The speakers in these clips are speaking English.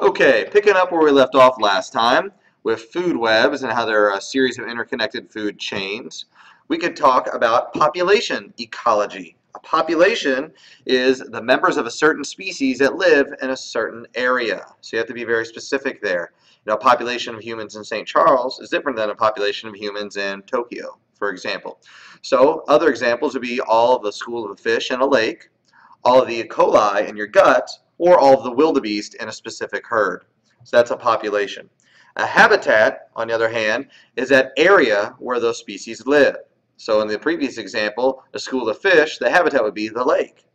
Okay, picking up where we left off last time with food webs and how they're a series of interconnected food chains, we could talk about population ecology. A population is the members of a certain species that live in a certain area. So you have to be very specific there. You know, a population of humans in St. Charles is different than a population of humans in Tokyo, for example. So other examples would be all of the school of a fish in a lake, all of the E. coli in your gut, or all of the wildebeest in a specific herd. So that's a population. A habitat, on the other hand, is that area where those species live. So in the previous example, a school of fish, the habitat would be the lake.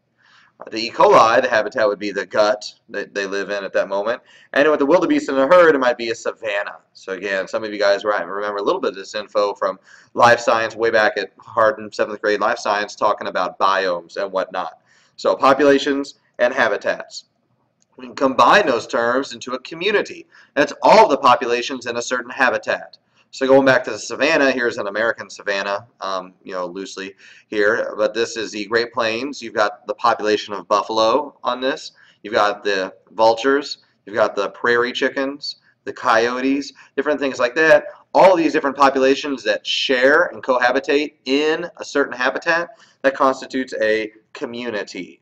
The E. coli, the habitat would be the gut that they live in at that moment. And with the wildebeest in a herd, it might be a savanna. So again, some of you guys remember a little bit of this info from life science way back at Hardin 7th grade life science talking about biomes and whatnot. So populations and habitats. We can combine those terms into a community. That's all of the populations in a certain habitat. So going back to the savanna, here's an American savanna, loosely here, but this is the Great Plains. You've got the population of buffalo on this. You've got the vultures. You've got the prairie chickens, the coyotes, different things like that. All of these different populations that share and cohabitate in a certain habitat, that constitutes a community.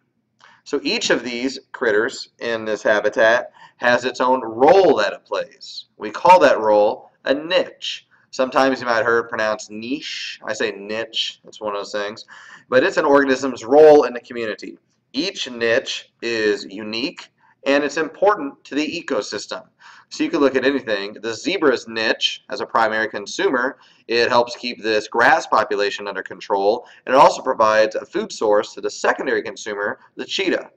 So each of these critters in this habitat has its own role that it plays. We call that role a niche. Sometimes you might have heard it pronounced niche. I say niche. It's one of those things. But it's an organism's role in the community. Each niche is unique and it's important to the ecosystem. So you can look at anything. The zebra's niche as a primary consumer, it helps keep this grass population under control, and it also provides a food source to the secondary consumer, the cheetah.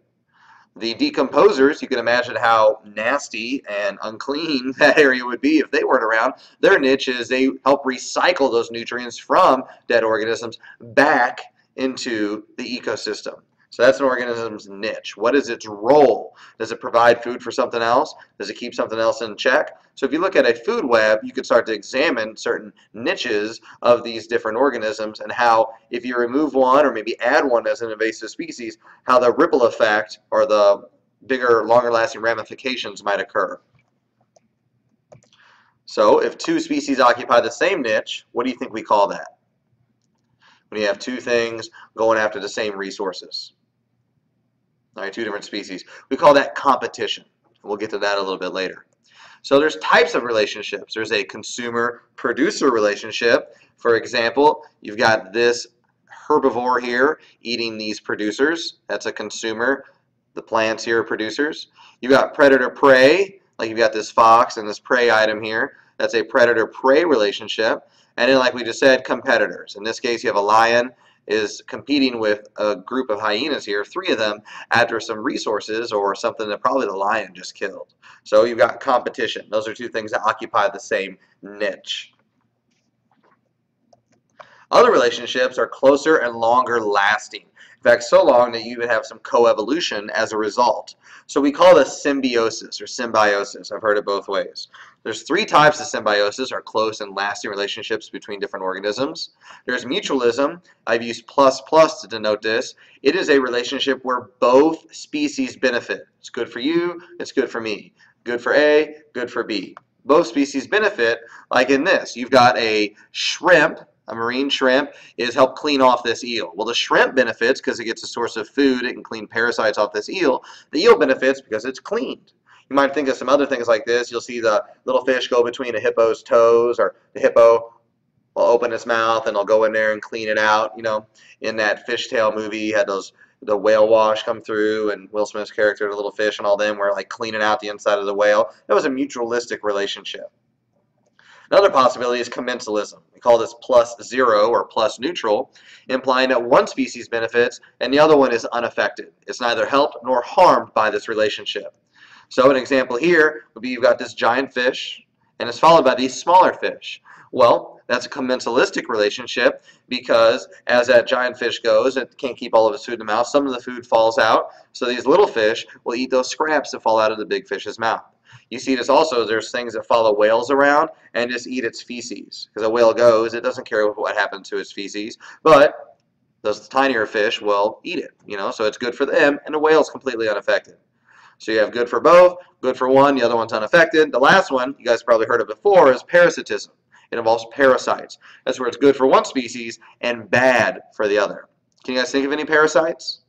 The decomposers, you can imagine how nasty and unclean that area would be if they weren't around. Their niche is they help recycle those nutrients from dead organisms back into the ecosystem. So that's an organism's niche. What is its role? Does it provide food for something else? Does it keep something else in check? So if you look at a food web, you can start to examine certain niches of these different organisms and how if you remove one or maybe add one as an invasive species, how the ripple effect or the bigger, longer lasting ramifications might occur. So if two species occupy the same niche, what do you think we call that? When you have two things going after the same resources. All right, two different species. We call that competition. We'll get to that a little bit later. So there's types of relationships. There's a consumer-producer relationship. For example, you've got this herbivore here eating these producers. That's a consumer. The plants here are producers. You've got predator-prey, like you've got this fox and this prey item here. That's a predator-prey relationship. And then, like we just said, competitors. In this case, you have a lion is competing with a group of hyenas here, three of them, after some resources or something that probably the lion just killed. So you've got competition. Those are two things that occupy the same niche. Other relationships are closer and longer lasting. In fact, so long that you even have some coevolution as a result. So we call this symbiosis or symbiosis. I've heard it both ways. There's three types of symbiosis, or close and lasting relationships between different organisms. There's mutualism. I've used plus to denote this. It is a relationship where both species benefit. It's good for you, it's good for me. Good for A, good for B. Both species benefit, like in this. You've got a shrimp. A marine shrimp is help clean off this eel. Well, the shrimp benefits because it gets a source of food. It can clean parasites off this eel. The eel benefits because it's cleaned. You might think of some other things like this. You'll see the little fish go between a hippo's toes, or the hippo will open its mouth and they'll go in there and clean it out. You know, in that fishtail movie, you had the whale wash come through, and Will Smith's character, the little fish and all them, were like cleaning out the inside of the whale. That was a mutualistic relationship. Another possibility is commensalism. We call this plus zero or plus neutral, implying that one species benefits and the other one is unaffected. It's neither helped nor harmed by this relationship. So an example here would be you've got this giant fish and it's followed by these smaller fish. Well, that's a commensalistic relationship because as that giant fish goes, it can't keep all of its food in the mouth. Some of the food falls out, so these little fish will eat those scraps that fall out of the big fish's mouth. You see this also, there's things that follow whales around and just eat its feces. Because a whale goes, it doesn't care what happens to its feces, but those tinier fish will eat it, so it's good for them, and the whale's completely unaffected. So you have good for both, good for one, the other one's unaffected. The last one, you guys probably heard of before, is parasitism. It involves parasites. That's where it's good for one species and bad for the other. Can you guys think of any parasites?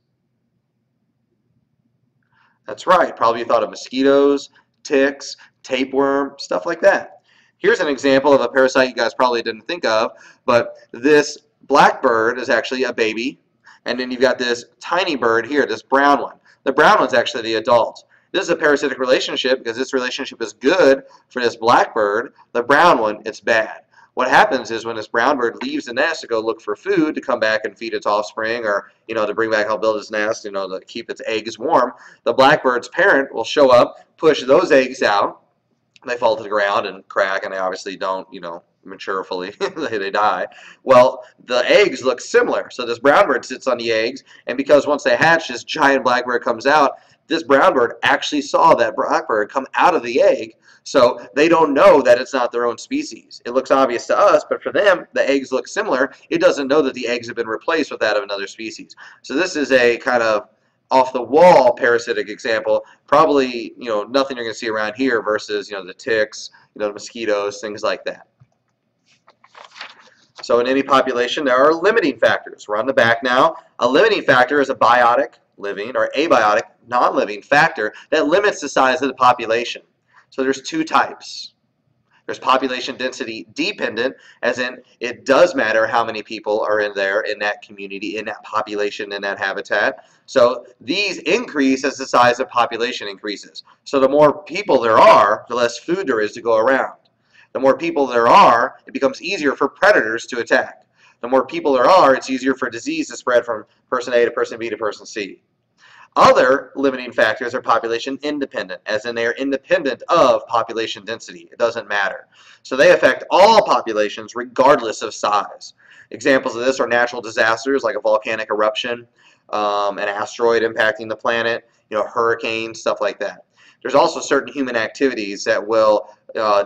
That's right. Probably you thought of mosquitoes, ticks, tapeworm, stuff like that. Here's an example of a parasite you guys probably didn't think of, but this blackbird is actually a baby, and then you've got this tiny bird here, this brown one. The brown one's actually the adult. This is a parasitic relationship because this relationship is good for this blackbird. The brown one, it's bad. What happens is when this brown bird leaves the nest to go look for food to come back and feed its offspring, or to bring back help build its nest, to keep its eggs warm, the blackbird's parent will show up, push those eggs out, they fall to the ground and crack, and they obviously don't, mature fully. They die. Well, the eggs look similar. So this brown bird sits on the eggs, and because once they hatch, this giant blackbird comes out. This brown bird actually saw that blackbird come out of the egg, so they don't know that it's not their own species. It looks obvious to us, but for them, the eggs look similar. It doesn't know that the eggs have been replaced with that of another species. So this is a kind of off-the-wall parasitic example. Probably, nothing you're going to see around here versus, the ticks, the mosquitoes, things like that. So in any population, there are limiting factors. We're on the back now. A limiting factor is a biotic, living, or abiotic, non-living factor that limits the size of the population. So there's two types. There's population density dependent, as in it does matter how many people are in there, in that community, in that population, in that habitat. So these increase as the size of population increases. So the more people there are, the less food there is to go around. The more people there are, it becomes easier for predators to attack. The more people there are, it's easier for disease to spread from person A to person B to person C. Other limiting factors are population independent, as in they are independent of population density. It doesn't matter. So they affect all populations regardless of size. Examples of this are natural disasters like a volcanic eruption, an asteroid impacting the planet, hurricanes, stuff like that. There's also certain human activities that will,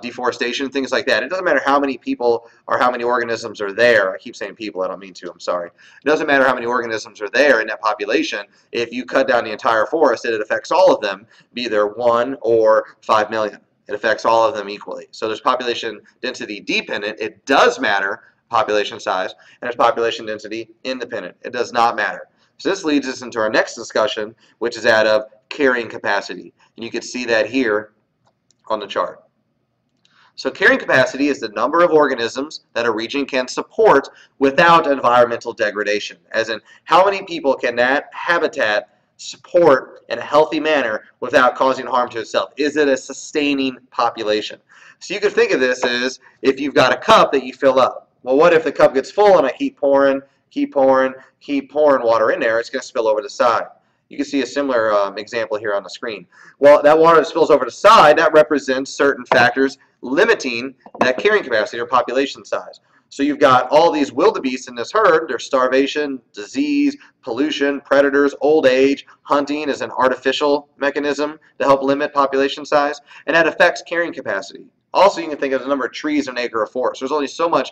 deforestation, things like that. It doesn't matter how many people or how many organisms are there. I keep saying people, I don't mean to, I'm sorry. It doesn't matter how many organisms are there in that population. If you cut down the entire forest, it affects all of them, be there 1 or 5 million. It affects all of them equally. So there's population density dependent. It does matter, population size, and there's population density independent. It does not matter. So this leads us into our next discussion, which is that of carrying capacity. And you can see that here on the chart. So carrying capacity is the number of organisms that a region can support without environmental degradation, as in how many people can that habitat support in a healthy manner without causing harm to itself. Is it a sustaining population? So you could think of this as if you've got a cup that you fill up. Well, what if the cup gets full and I keep pouring water in there? It's going to spill over the side. You can see a similar example here on the screen. Well, that water that spills over the side, that represents certain factors limiting that carrying capacity or population size. So you've got all these wildebeests in this herd. There's starvation, disease, pollution, predators, old age. Hunting is an artificial mechanism to help limit population size, and that affects carrying capacity. Also, you can think of the number of trees in an acre of forest. There's only so much,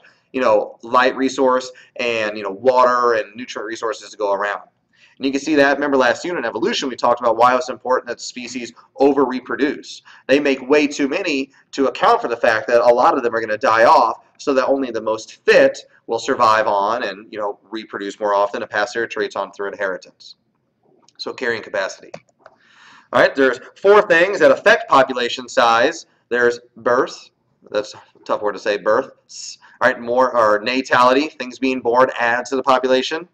light resource and, water and nutrient resources to go around. And you can see that, remember last unit in evolution, we talked about why it's important that species over-reproduce. They make way too many to account for the fact that a lot of them are going to die off, so that only the most fit will survive on and, reproduce more often and pass their traits on through inheritance. So carrying capacity. All right, there's 4 things that affect population size. There's birth. That's a tough word to say, births. All right, natality, things being born adds to the population.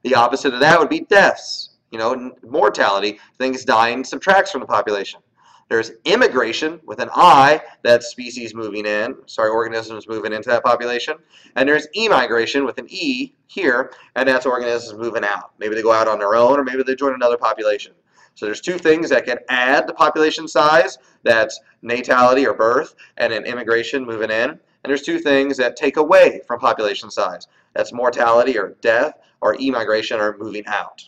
The opposite of that would be deaths. Mortality, things dying subtracts from the population. There's immigration with an I, that's species moving in, organisms moving into that population. And there's emigration with an E here, and that's organisms moving out. Maybe they go out on their own, or maybe they join another population. So there's 2 things that can add to population size. That's natality or birth, and then immigration, moving in. And there's 2 things that take away from population size. That's mortality or death, or emigration or moving out.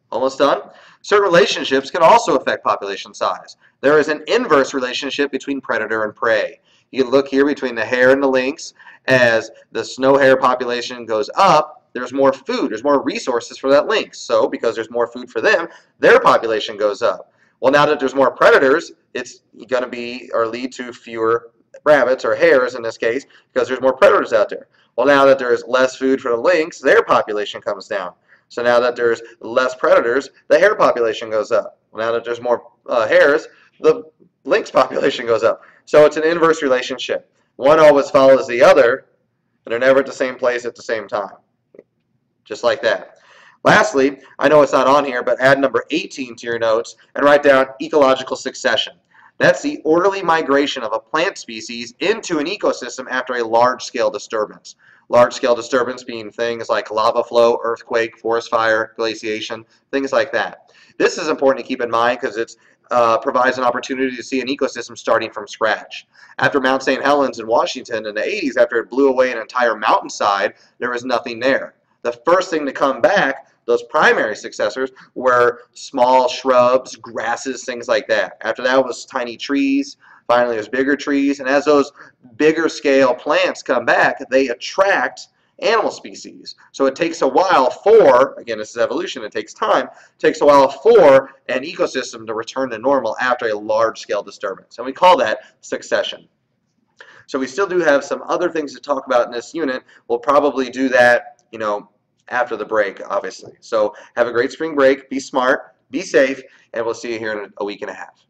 Almost done. Certain relationships can also affect population size. There is an inverse relationship between predator and prey. You can look here between the hare and the lynx. As the snow hare population goes up, there's more food, there's more resources for that lynx. So because there's more food for them, their population goes up. Well, now that there's more predators, it's going to be or lead to fewer rabbits or hares in this case because there's more predators out there. Well, now that there's less food for the lynx, their population comes down. So now that there's less predators, the hare population goes up. Well, now that there's more hares, the lynx population goes up. So it's an inverse relationship. One always follows the other, and they're never at the same place at the same time. Just like that. Lastly, I know it's not on here, but add number 18 to your notes and write down ecological succession. That's the orderly migration of a plant species into an ecosystem after a large-scale disturbance. Large-scale disturbance being things like lava flow, earthquake, forest fire, glaciation, things like that. This is important to keep in mind because it provides an opportunity to see an ecosystem starting from scratch. After Mount St. Helens in Washington in the 80s, after it blew away an entire mountainside, there was nothing there. The first thing to come back, those primary successors, were small shrubs, grasses, things like that. After that was tiny trees. Finally, there's bigger trees. And as those bigger scale plants come back, they attract animal species. So it takes a while for, again, this is evolution, it takes time, it takes a while for an ecosystem to return to normal after a large scale disturbance. And we call that succession. So we still do have some other things to talk about in this unit. We'll probably do that, after the break, obviously. So have a great spring break. Be smart, be safe, and we'll see you here in a week and a half.